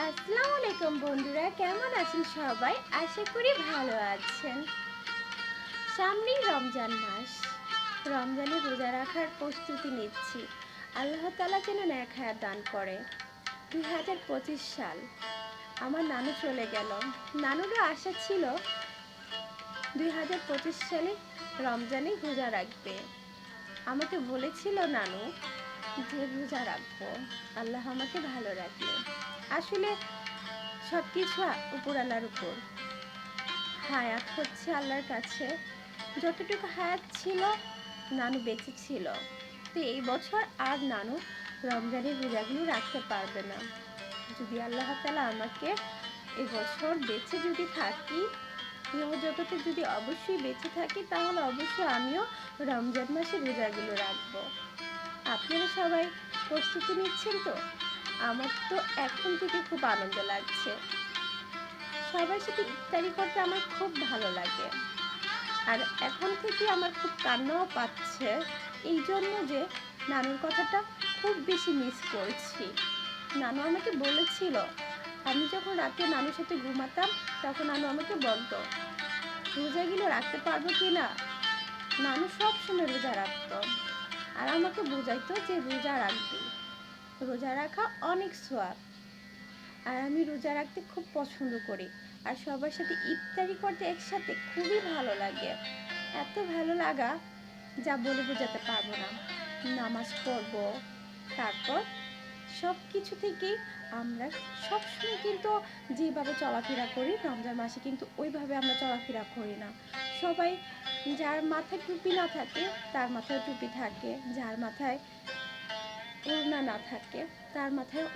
আসসালামু আলাইকুম বন্ধুরা, কেমন আছেন সবাই? আশা করি ভালো আছেন। সামনেই রমজান মাস। রমজানে রোজা রাখার প্রস্তুতি নিচ্ছি। আল্লাহ তাআলা যেন নেক হায়াত দান করে। 2025 সাল, আমার নানু চলে গেল। নানুরও আশা ছিল 2025 সালে রমজানে রোজা রাখবে। আমাকে বলেছিল নানু যে রোজা রাখবো, আল্লাহ আমাকে ভালো রাখলে। আসলে সব কিছু উপরওয়ালার উপর। হায়াত হচ্ছে আল্লাহর কাছে। যতটুকু হায়াত ছিল নানু বেঁচে ছিল, তো এই বছর আর নানু রমজানের রোজাগুলো রাখতে পারবে না। যদি আল্লাহ তাআলা আমাকে এবছর বেঁচে যদি থাকি, জগতে যদি অবশ্যই বেঁচে থাকি, তাহলে অবশ্যই আমিও রমজান মাসে রোজাগুলো রাখবো। আপনারা সবাই প্রস্তুতি নিচ্ছেন তো? আমার তো এখন থেকে খুব আনন্দ লাগছে। সবার সাথে ইফতারি করতে আমার খুব ভালো লাগে। আর এখন থেকে আমার খুব কান্নাও পাচ্ছে, এই জন্য যে নানুর কথাটা খুব বেশি মিস করছি। নানু আমাকে বলেছিল, আমি যখন রাতে নানুর সাথে ঘুমাতাম তখন নানু আমাকে বলতো রোজাগুলো রাখতে পারবো কি না। নানু সব সময় রোজা রাখতো আর আমাকে বোঝাইতো যে রোজা রাখবি, রোজা রাখা অনেক সওয়াব। আর আমি রোজা রাখতে খুব পছন্দ করি। আর সবার সাথে ইফতারি করতে একসাথে খুবই ভালো লাগে। এত ভালো লাগা যা বলে বোঝাতে পারবো না। নামাজ পড়ব, তারপর সব কিছু থেকেই আমরা সবসময় কিন্তু যেভাবে চলাফেরা করি রমজান মাসে কিন্তু ওইভাবে আমরা চলাফেরা করি না। সবাই, যার মাথায় টুপি না থাকে তার মাথায় টুপি থাকে, যার মাথায় ওড়না না থাকে তার মাথায়